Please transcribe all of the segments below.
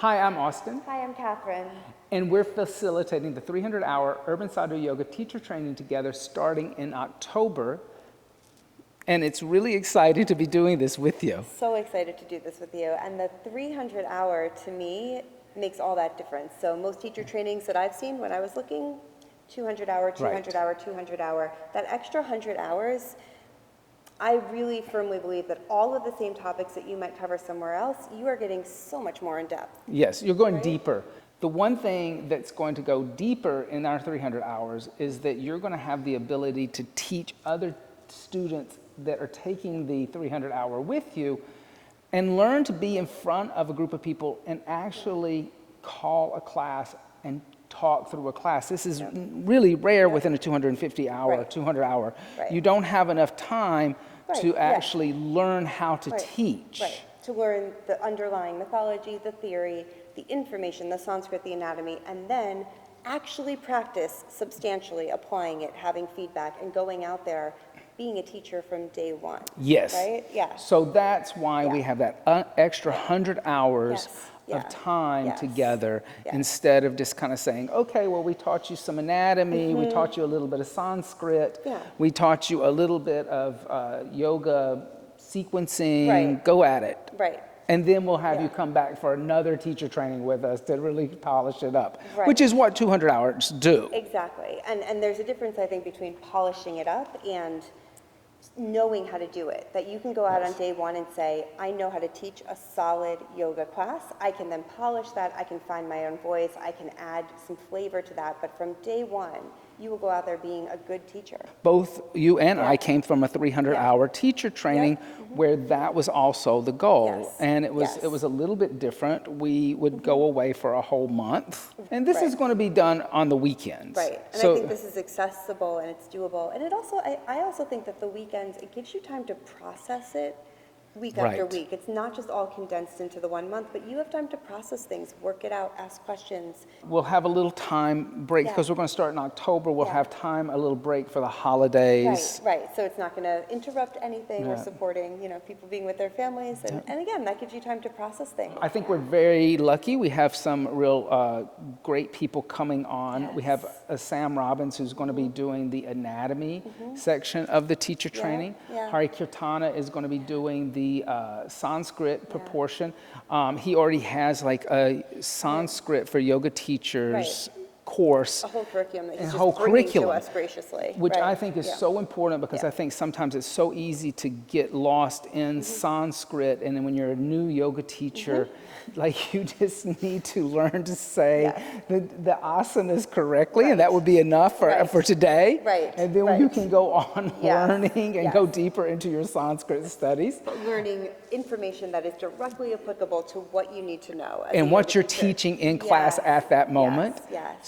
Hi, I'm Austin. Hi, I'm Catherine. And we're facilitating the 300-hour Urban Sadhu Yoga teacher training together starting in October. And it's really exciting to be doing this with you. So excited to do this with you. And the 300-hour, to me, makes all that difference. So most teacher trainings that I've seen when I was looking, 200-hour, 200-hour, 200-hour. That extra 100 hours, I really firmly believe that all of the same topics that you might cover somewhere else, you are getting so much more in depth. Yes, you're going deeper. The one thing that's going to go deeper in our 300 hours is that you're going to have the ability to teach other students that are taking the 300-hour with you and learn to be in front of a group of people and actually call a class and talk through a class. This is really rare within a 250-hour, 200-hour. You don't have enough time to actually learn how to teach. To learn the underlying mythology, the theory, the information, the Sanskrit, the anatomy, and then actually practice substantially applying it, having feedback, and going out there being a teacher from day one. Yes. Right? Yeah. So that's why we have that extra 100 hours of time together instead of just kind of saying, okay, well, we taught you some anatomy, we taught you a little bit of Sanskrit, we taught you a little bit of yoga sequencing, go at it. And then we'll have you come back for another teacher training with us to really polish it up, which is what 200 hours do. Exactly. And there's a difference, I think, between polishing it up and knowing how to do it. That you can go out on day one and say, I know how to teach a solid yoga class. I can then polish that. I can find my own voice. I can add some flavor to that. But from day one, you will go out there being a good teacher. Both you and I came from a 300-hour teacher training where that was also the goal. And it was a little bit different. We would go away for a whole month. And this is going to be done on the weekends. And so, I think this is accessible and it's doable. And it also, I also think that the weekends, it gives you time to process it week after week. It's not just all condensed into the 1 month, but you have time to process things, work it out, ask questions. We'll have a little time break because we're going to start in October. We'll have time, a little break for the holidays. So it's not going to interrupt anything. We're supporting, people being with their families. And again, that gives you time to process things. I think we're very lucky. We have some real great people coming on. We have Sam Robbins, who's going to be doing the anatomy section of the teacher training. Hari Kirtana is going to be doing the Sanskrit proportion. He already has like a Sanskrit for yoga teachers course. A whole curriculum that he's just bringing to us graciously. Which I think is so important because I think sometimes it's so easy to get lost in Sanskrit, and then when you're a new yoga teacher, like you just need to learn to say the asanas correctly, and that would be enough for today. And then you can go on learning and go deeper into your Sanskrit studies. Learning information that is directly applicable to what you need to know. And what you're teaching in class at that moment.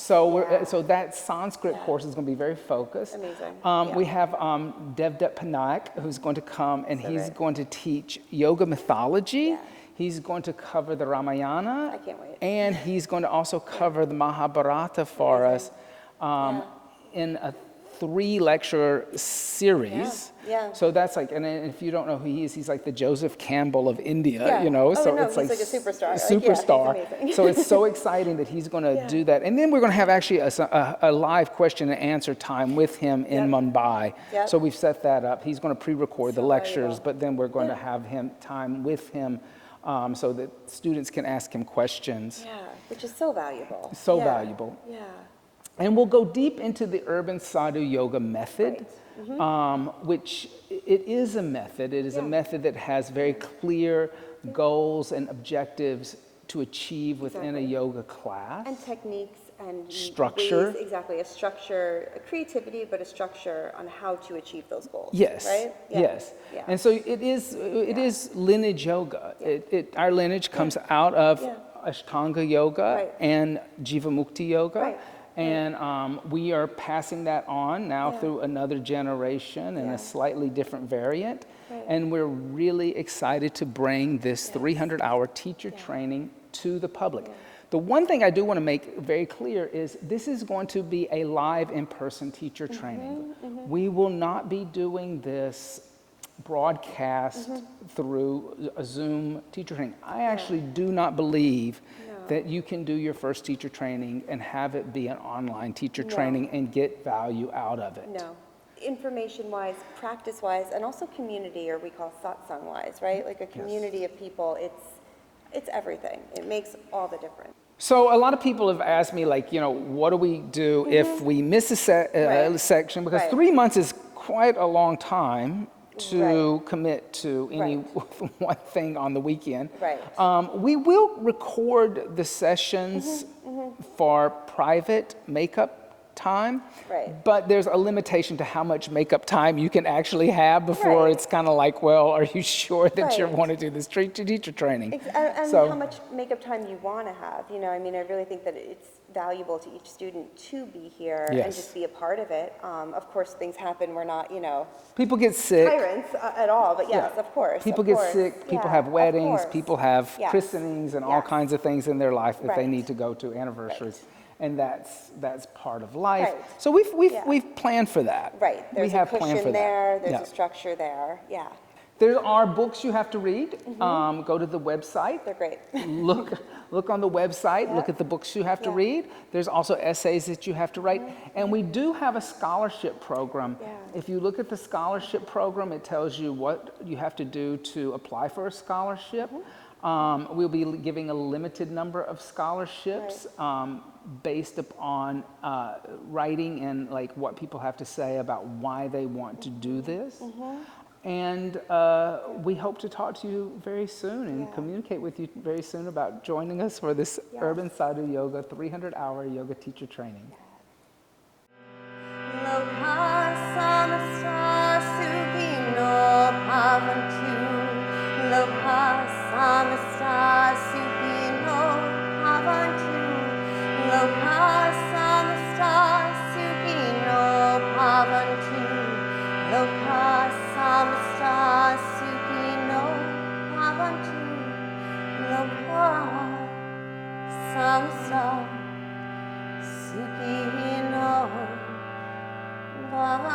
So that Sanskrit course is going to be very focused. Amazing. We have Devdutt Panaik, who's going to come, and he's going to teach yoga mythology. He's going to cover the Ramayana. I can't wait. And he's going to also cover the Mahabharata for us in a 3-lecture series. So that's like, and if you don't know who he is, he's like the Joseph Campbell of India, so it's he's like a superstar. Superstar. So it's so exciting that he's going to do that. And then we're going to have actually a live question and answer time with him in Mumbai. So we've set that up. He's going to pre-record the lectures, but then we're going to have him time with him so that students can ask him questions. Which is so valuable. So valuable. And we'll go deep into the Urban Sadhu Yoga method, which it is a method. It is a method that has very clear goals and objectives to achieve within a yoga class. And techniques and structure. Ways, a structure, a creativity, but a structure on how to achieve those goals. And so it is lineage yoga. Our lineage comes out of Ashtanga yoga and Jivamukti yoga. And we are passing that on now through another generation and a slightly different variant. And we're really excited to bring this 300-hour teacher training to the public. The one thing I do want to make very clear is this is going to be a live in-person teacher training. We will not be doing this broadcast through a Zoom teacher training. I actually do not believe that you can do your first teacher training and have it be an online teacher training and get value out of it. No. Information-wise, practice-wise, and also community, or we call satsang-wise, right? Like a community of people, it's everything. It makes all the difference. So a lot of people have asked me, like, you know, what do we do if we miss a section? Because 3 months is quite a long time to commit to any one thing on the weekend. We will record the sessions for private makeup time, but there's a limitation to how much makeup time you can actually have before it's kind of like, well, are you sure that you want to do this teacher training? And how much makeup time you want to have, you know, I mean, I really think that it's valuable to each student to be here and just be a part of it. Of course, things happen, we're not, you know, people get sick. Tyrants at all, but yes, of course. People get sick, people have weddings, people have christenings and all kinds of things in their life that they need to go to, anniversaries. And that's part of life. So we've planned for that. There's a cushion there, there's a structure there, There are books you have to read. Go to the website. They're great. Look on the website, look at the books you have to read. There's also essays that you have to write. And we do have a scholarship program. If you look at the scholarship program, it tells you what you have to do to apply for a scholarship. We'll be giving a limited number of scholarships based upon writing and like what people have to say about why they want to do this. And we hope to talk to you very soon and communicate with you very soon about joining us for this Urban Sadhu Yoga 300-hour yoga teacher training. Samasta Sukhino Bhavantu.